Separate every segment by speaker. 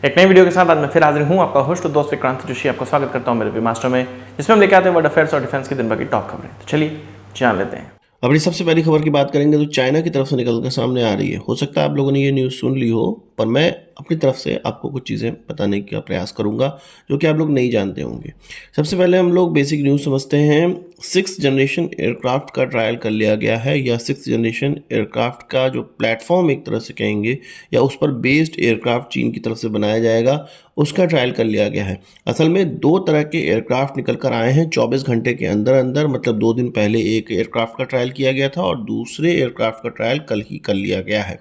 Speaker 1: एक नई वीडियो के साथ आज मैं फिर हाजिर हूँ, आपका होस्ट और दोस्त विक्रांत जोशी। आपको स्वागत करता हूँ मेरे वी मास्टर में, जिसमें हम लेके आते हैं वर्ल्ड अफेयर्स और डिफेंस की दिन भर की टॉप खबरें। तो चलिए जान लेते हैं।
Speaker 2: अपनी सबसे पहली खबर की बात करेंगे तो चाइना की तरफ से निकल कर सामने आ रही है। हो सकता है आप लोगों ने ये न्यूज़ सुन ली हो, पर मैं अपनी तरफ से आपको कुछ चीज़ें बताने का प्रयास करूंगा जो कि आप लोग नहीं जानते होंगे। सबसे पहले हम लोग बेसिक न्यूज़ समझते हैं। 6th जनरेशन एयरक्राफ्ट का ट्रायल कर लिया गया है, या 6th जनरेशन एयरक्राफ्ट का जो प्लेटफॉर्म एक तरह से कहेंगे, या उस पर बेस्ड एयरक्राफ्ट चीन की तरफ से बनाया जाएगा, उसका ट्रायल कर लिया गया है। असल में दो तरह के एयरक्राफ्ट निकल कर आए हैं 24 घंटे के अंदर अंदर, मतलब 2 दिन पहले एक एयरक्राफ्ट का ट्रायल किया गया था और दूसरे एयरक्राफ्ट का ट्रायल कल ही कर लिया गया है।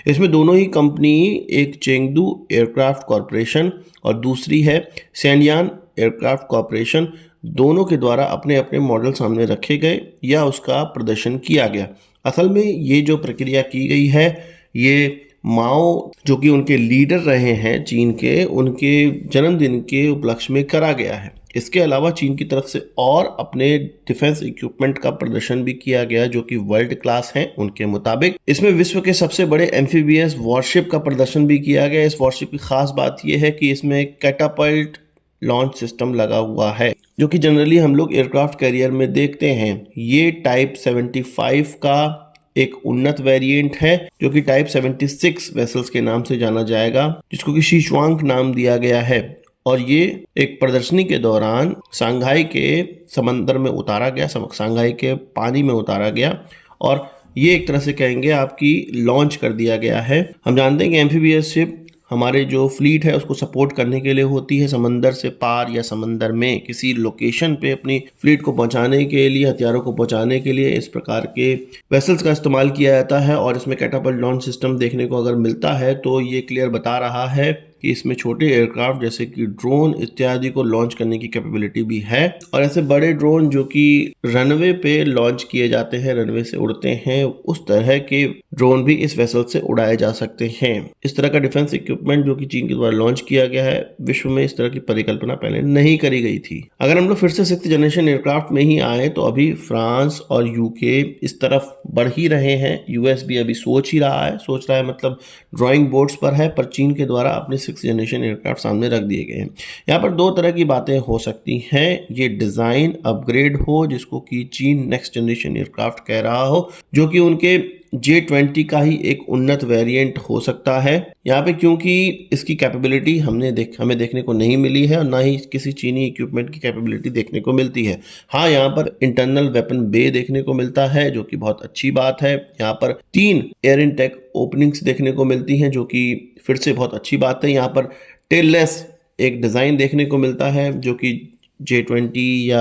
Speaker 2: इसमें दोनों ही कंपनी, एक चेंगडू एयरक्राफ्ट कॉरपोरेशन और दूसरी है सैनयान एयरक्राफ्ट कॉरपोरेशन, दोनों के द्वारा अपने अपने मॉडल सामने रखे गए या उसका प्रदर्शन किया गया। असल में ये जो प्रक्रिया की गई है, ये माओ जो कि उनके लीडर रहे हैं चीन के, उनके जन्मदिन के उपलक्ष्य में करा गया है। इसके अलावा चीन की तरफ से और अपने डिफेंस इक्विपमेंट का प्रदर्शन भी किया गया जो कि वर्ल्ड क्लास हैं उनके मुताबिक। इसमें विश्व के सबसे बड़े एम्फीबियस वॉरशिप का प्रदर्शन भी किया गया। इस वॉरशिप की खास बात यह है कि इसमें कैटापल्ट लॉन्च सिस्टम लगा हुआ है, जो कि जनरली हम लोग एयरक्राफ्ट कैरियर में देखते हैं। ये टाइप 75 का एक उन्नत वेरिएंट है जो कि टाइप 76 वेसल्स के नाम से जाना जाएगा, जिसको कि शीशवांग नाम दिया गया है। और ये एक प्रदर्शनी के दौरान सांघाई के समंदर में उतारा गया, सांघाई के पानी में उतारा गया, और ये एक तरह से कहेंगे आपकी लॉन्च कर दिया गया है। हम जानते हैं कि एम्फीबियस शिप हमारे जो फ्लीट है उसको सपोर्ट करने के लिए होती है। समंदर से पार या समंदर में किसी लोकेशन पे अपनी फ्लीट को पहुंचाने के लिए, हथियारों को पहुंचाने के लिए इस प्रकार के वेसल्स का इस्तेमाल किया जाता है। और इसमें कैटापल्ट लॉन्च सिस्टम देखने को अगर मिलता है तो ये क्लियर बता रहा है कि इसमें छोटे एयरक्राफ्ट जैसे कि ड्रोन इत्यादि को लॉन्च करने की कैपेबिलिटी भी है। और ऐसे बड़े ड्रोन जो कि रनवे पे लॉन्च किए जाते हैं, रनवे से उड़ते हैं, उस तरह के ड्रोन भी इस वेसल से उड़ाए जा सकते हैं। इस तरह का डिफेंस इक्विपमेंट जो कि चीन के द्वारा लॉन्च किया गया है, विश्व में इस तरह की परिकल्पना पहले नहीं करी गई थी। अगर हम लोग फिर से 6th जनरेशन एयरक्राफ्ट में ही आए तो अभी फ्रांस और यूके इस तरफ बढ़ ही रहे हैं। यूएस भी अभी सोच रहा है मतलब ड्राइंग बोर्ड्स पर है, पर चीन के द्वारा अपने 6th जनरेशन एयरक्राफ्ट सामने रख दिए गए हैं। यहाँ पर दो तरह की बातें हो सकती हैं। ये डिज़ाइन अपग्रेड हो, जिसको कि चीन नेक्स्ट जनरेशन एयरक्राफ्ट कह रहा हो, जो कि उनके J-20 का ही एक उन्नत वेरिएंट हो सकता है। यहाँ पे क्योंकि इसकी कैपेबिलिटी हमें देखने को नहीं मिली है और ना ही किसी चीनी इक्विपमेंट की कैपेबिलिटी देखने को मिलती है। हाँ, यहाँ पर इंटरनल वेपन बे देखने को मिलता है जो कि बहुत अच्छी बात है। यहाँ पर 3 एयर इनटेक ओपनिंग्स देखने को मिलती हैं जो कि फिर से बहुत अच्छी बात है। यहाँ पर टेललेस एक डिज़ाइन देखने को मिलता है जो कि J-20 या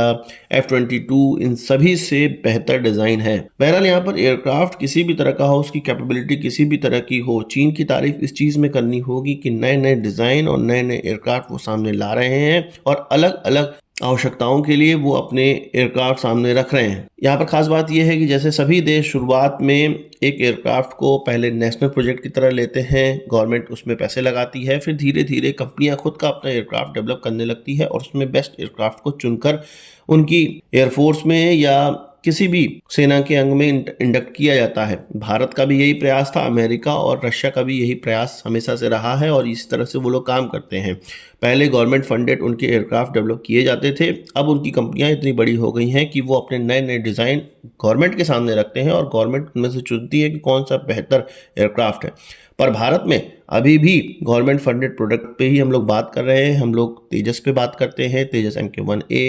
Speaker 2: F-22 इन सभी से बेहतर डिज़ाइन है। बहरहाल यहाँ पर एयरक्राफ्ट किसी भी तरह का हो, उसकी कैपेबिलिटी किसी भी तरह की हो, चीन की तारीफ इस चीज़ में करनी होगी कि नए नए डिज़ाइन और नए नए एयरक्राफ्ट वो सामने ला रहे हैं और अलग अलग आवश्यकताओं के लिए वो अपने एयरक्राफ्ट सामने रख रहे हैं। यहाँ पर खास बात यह है कि जैसे सभी देश शुरुआत में एक एयरक्राफ्ट को पहले नेशनल प्रोजेक्ट की तरह लेते हैं, गवर्नमेंट उसमें पैसे लगाती है, फिर धीरे धीरे कंपनियां खुद का अपना एयरक्राफ्ट डेवलप करने लगती है और उसमें बेस्ट एयरक्राफ्ट को चुनकर उनकी एयरफोर्स में या किसी भी सेना के अंग में इंडक्ट किया जाता है। भारत का भी यही प्रयास था, अमेरिका और रशिया का भी यही प्रयास हमेशा से रहा है और इस तरह से वो लोग काम करते हैं। पहले गवर्नमेंट फंडेड उनके एयरक्राफ्ट डेवलप किए जाते थे, अब उनकी कंपनियां इतनी बड़ी हो गई हैं कि वो अपने नए नए डिज़ाइन गवर्नमेंट के सामने रखते हैं और गवर्नमेंट उनमें से चुनती है कि कौन सा बेहतर एयरक्राफ्ट है। पर भारत में अभी भी गवर्नमेंट फंडेड प्रोडक्ट पे ही हम लोग बात कर रहे हैं। हम लोग तेजस पे बात करते हैं, तेजस MK1A,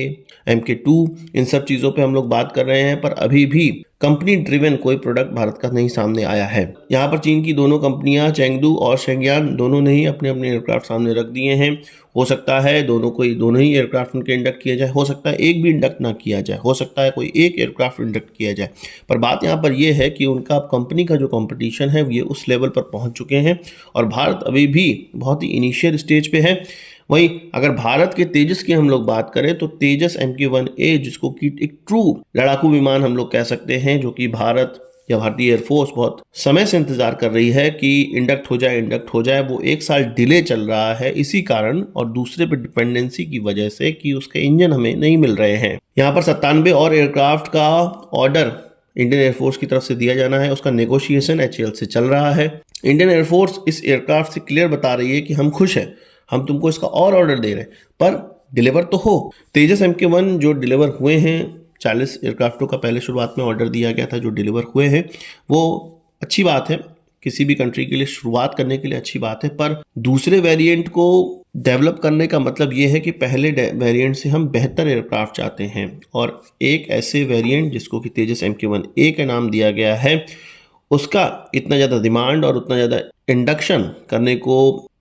Speaker 2: MK2, इन सब चीज़ों पे हम लोग बात कर रहे हैं, पर अभी भी कंपनी ड्रिवन कोई प्रोडक्ट भारत का नहीं सामने आया है। यहाँ पर चीन की दोनों कंपनियां चेंगडू और शेंगयान दोनों ने ही अपने अपने एयरक्राफ्ट सामने रख दिए हैं। हो सकता है दोनों ही एयरक्राफ्ट उनके इंडक्ट किया जाए, हो सकता है एक भी इंडक्ट ना किया जाए, हो सकता है कोई एक एयरक्राफ्ट इंडक्ट किया जाए। पर बात यहाँ पर यह है कि उनका कंपनी का जो कंपटीशन है ये उस लेवल पर पहुँच चुके हैं और भारत अभी भी बहुत ही इनिशियल स्टेज पे है। वहीं अगर भारत के तेजस की हम लोग बात करें तो तेजस MK1A, जिसको कि एक ट्रू लड़ाकू विमान हम लोग कह सकते हैं, जो कि भारत या भारतीय एयरफोर्स बहुत समय से इंतजार कर रही है कि इंडक्ट हो जाए, वो 1 साल डिले चल रहा है इसी कारण और दूसरे पे डिपेंडेंसी की वजह से कि उसके इंजन हमें नहीं मिल रहे हैं। यहाँ पर 97 और एयरक्राफ्ट का ऑर्डर इंडियन एयरफोर्स की तरफ से दिया जाना है, उसका नेगोशिएशन HAL से चल रहा है। इंडियन एयरफोर्स इस एयरक्राफ्ट से क्लियर बता रही है कि हम खुश हैं, हम तुमको इसका और ऑर्डर दे रहे हैं, पर डिलीवर तो हो। तेजस MK1 जो डिलीवर हुए हैं, 40 एयरक्राफ्टों का पहले शुरुआत में ऑर्डर दिया गया था, जो डिलीवर हुए हैं वो अच्छी बात है, किसी भी कंट्री के लिए शुरुआत करने के लिए अच्छी बात है। पर दूसरे वेरिएंट को डेवलप करने का मतलब ये है कि पहले वेरिएंट से हम बेहतर एयरक्राफ्ट चाहते हैं, और एक ऐसे वेरिएंट जिसको कि तेजस MK1A का नाम दिया गया है, उसका इतना ज़्यादा डिमांड और उतना ज़्यादा इंडक्शन करने को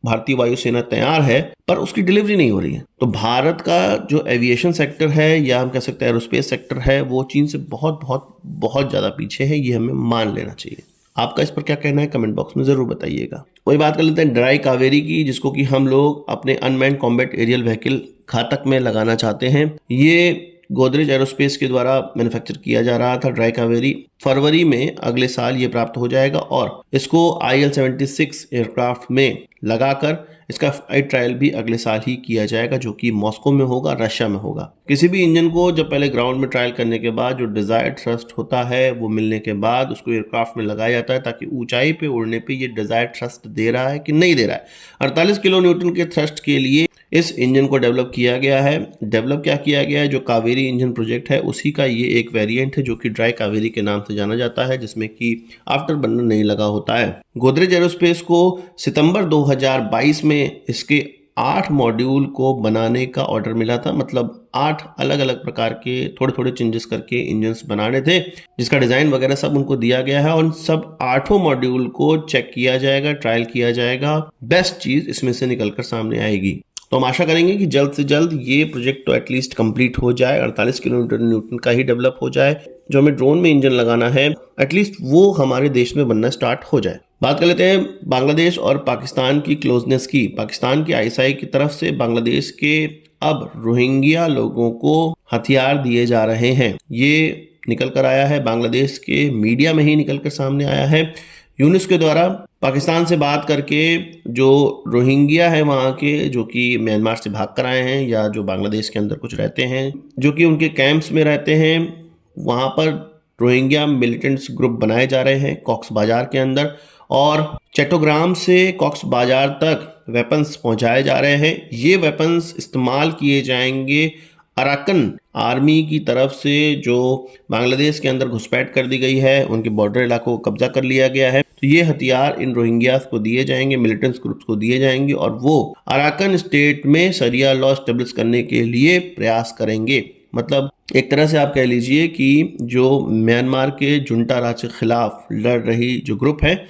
Speaker 2: भारतीय वायुसेना तैयार है, पर उसकी डिलीवरी नहीं हो रही है। तो भारत का जो एविएशन सेक्टर है, या हम कह सकते हैं एरोस्पेस सेक्टर है, वो चीन से बहुत बहुत बहुत ज़्यादा पीछे है, ये हमें मान लेना चाहिए। आपका इस पर क्या कहना है कमेंट बॉक्स में ज़रूर बताइएगा। वही बात कर लेते हैं ड्राई कावेरी की, जिसको कि हम लोग अपने अनमैन्ड कॉम्बैट एरियल व्हीकल घातक में लगाना चाहते हैं। ये गोदरेज एरोस्पेस के द्वारा मैन्युफैक्चर किया जा रहा था। ड्राई कावेरी फरवरी में अगले साल ये प्राप्त हो जाएगा, और इसको IL-76 एयरक्राफ्ट में लगाकर इसका फ्लाइट ट्रायल भी अगले साल ही किया जाएगा, जो कि मॉस्को में होगा, रशिया में होगा। किसी भी इंजन को जब पहले ग्राउंड में ट्रायल करने के बाद जो डिजायर्ड थ्रस्ट होता है वो मिलने के बाद उसको एयरक्राफ्ट में लगाया जाता है, ताकि ऊंचाई पे उड़ने पे ये डिजायर्ड थ्रस्ट दे रहा है कि नहीं दे रहा है। 48 किलो न्यूटन के थ्रस्ट के लिए इस इंजन को डेवलप किया गया है। डेवलप क्या किया गया है, जो कावेरी इंजन प्रोजेक्ट है उसी का ये एक वेरिएंट है, जो कि ड्राई कावेरी के नाम से जाना जाता है, जिसमें कि आफ्टर बर्नर नहीं लगा होता है। गोदरेज एरोस्पेस को सितंबर 2022 में इसके 8 मॉड्यूल को बनाने का ऑर्डर मिला था, मतलब 8 अलग अलग प्रकार के थोड़े थोड़े चेंजेस करके इंजन्स बनाने थे, जिसका डिज़ाइन वगैरह सब उनको दिया गया है, और उन सब 8 मॉड्यूल को चेक किया जाएगा, ट्रायल किया जाएगा। बेस्ट चीज़ इसमें से निकलकर सामने आएगी। तो हम आशा करेंगे कि जल्द से जल्द ये प्रोजेक्ट तो एटलीस्ट कंप्लीट हो जाए, 48 किलो न्यूटन का ही डेवलप हो जाए। जो हमें ड्रोन में इंजन लगाना है एटलीस्ट वो हमारे देश में बनना स्टार्ट हो जाए। बात कर लेते हैं बांग्लादेश और पाकिस्तान की क्लोजनेस की। पाकिस्तान की ISI की तरफ से बांग्लादेश के अब रोहिंग्या लोगों को हथियार दिए जा रहे हैं, ये निकल कर आया है, बांग्लादेश के मीडिया में ही निकल कर सामने आया है। यूनेस्को के द्वारा पाकिस्तान से बात करके जो रोहिंग्या है वहाँ के, जो कि म्यांमार से भाग कर आए हैं या जो बांग्लादेश के अंदर कुछ रहते हैं, जो कि उनके कैंप्स में रहते हैं, वहाँ पर रोहिंग्या मिलिटेंट्स ग्रुप बनाए जा रहे हैं कॉक्स बाजार के अंदर, और चट्टोग्राम से कॉक्स बाजार तक वेपन्स पहुँचाए जा रहे हैं। ये वेपन्स इस्तेमाल किए जाएंगे अराकन आर्मी की तरफ से, जो बांग्लादेश के अंदर घुसपैठ कर दी गई है, उनके बॉर्डर इलाकों को कब्जा कर लिया गया है। तो ये हथियार इन रोहिंग्यास को दिए जाएंगे, मिलिटेंट्स ग्रुप्स को दिए जाएंगे, और वो अराकन स्टेट में शरिया लॉ एस्टेब्लिश करने के लिए प्रयास करेंगे। मतलब एक तरह से आप कह लीजिए कि जो म्यांमार के जुंटा राज के खिलाफ लड़ रही जो ग्रुप है,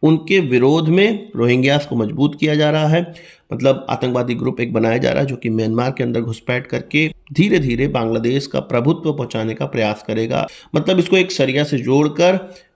Speaker 2: उनके विरोध में रोहिंग्यास को मजबूत किया जा रहा है। मतलब आतंकवादी ग्रुप एक बनाया जा रहा है, जो कि म्यांमार के अंदर घुसपैठ करके धीरे धीरे बांग्लादेश का प्रभुत्व पहुंचाने का प्रयास करेगा। मतलब इसको एक सरिया से जोड़कर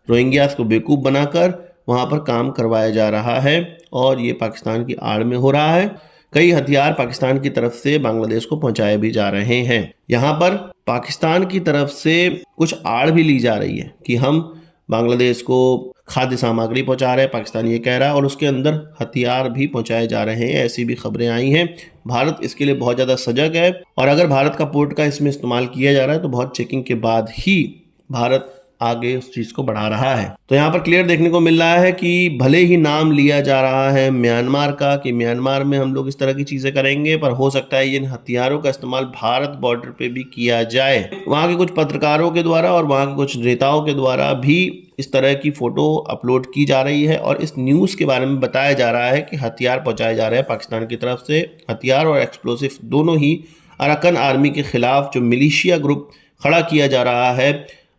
Speaker 2: रोहिंग्यास को बेवकूफ़ बनाकर वहां पर काम करवाया जा रहा है, और ये पाकिस्तान की आड़ में हो रहा है। कई हथियार पाकिस्तान की तरफ से बांग्लादेश को पहुंचाए भी जा रहे हैं। यहाँ पर पाकिस्तान की तरफ से कुछ आड़ भी ली जा रही है कि हम बांग्लादेश को खाद्य सामग्री पहुंचा रहे हैं, पाकिस्तान ये कह रहा है, और उसके अंदर हथियार भी पहुंचाए जा रहे हैं, ऐसी भी खबरें आई हैं। भारत इसके लिए बहुत ज़्यादा सजग है, और अगर भारत का पोर्ट का इसमें इस्तेमाल किया जा रहा है तो बहुत चेकिंग के बाद ही भारत आगे उस चीज़ को बढ़ा रहा है। तो यहाँ पर क्लियर देखने को मिल रहा है कि भले ही नाम लिया जा रहा है म्यांमार का कि म्यांमार में हम लोग इस तरह की चीज़ें करेंगे, पर हो सकता है इन हथियारों का इस्तेमाल भारत बॉर्डर पे भी किया जाए। वहाँ के कुछ पत्रकारों के द्वारा और वहाँ के कुछ नेताओं के द्वारा भी इस तरह की फ़ोटो अपलोड की जा रही है, और इस न्यूज़ के बारे में बताया जा रहा है कि हथियार पहुँचाए जा रहे हैं पाकिस्तान की तरफ से। हथियार और एक्सप्लोसिव दोनों ही अराकन आर्मी के खिलाफ जो मिलिशिया ग्रुप खड़ा किया जा रहा है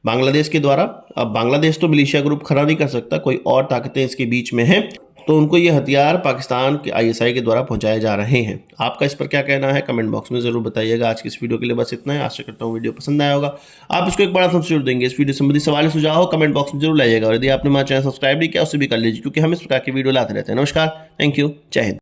Speaker 2: बांग्लादेश के द्वारा। अब बांग्लादेश तो मिलिशिया ग्रुप खड़ा नहीं कर सकता, कोई और ताकतें इसके बीच में हैं, तो उनको ये हथियार पाकिस्तान के ISI के द्वारा पहुंचाए जा रहे हैं। आपका इस पर क्या कहना है कमेंट बॉक्स में ज़रूर बताइएगा। आज की इस वीडियो के लिए बस इतना है। आशा करता हूँ वीडियो पसंद आया होगा। आप इसको एक बड़ा thumbs जरूर देंगे। इस वीडियो संबंधी सवाल सुझाव हो कमेंट बॉक्स में जरूर लाइएगा, और यदि आपने हमारा चैनल सब्सक्राइब नहीं किया उससे भी कर लीजिए, क्योंकि हम इस प्रकार की वीडियो लाते रहते हैं। नमस्कार, थैंक यू, जय हिंद।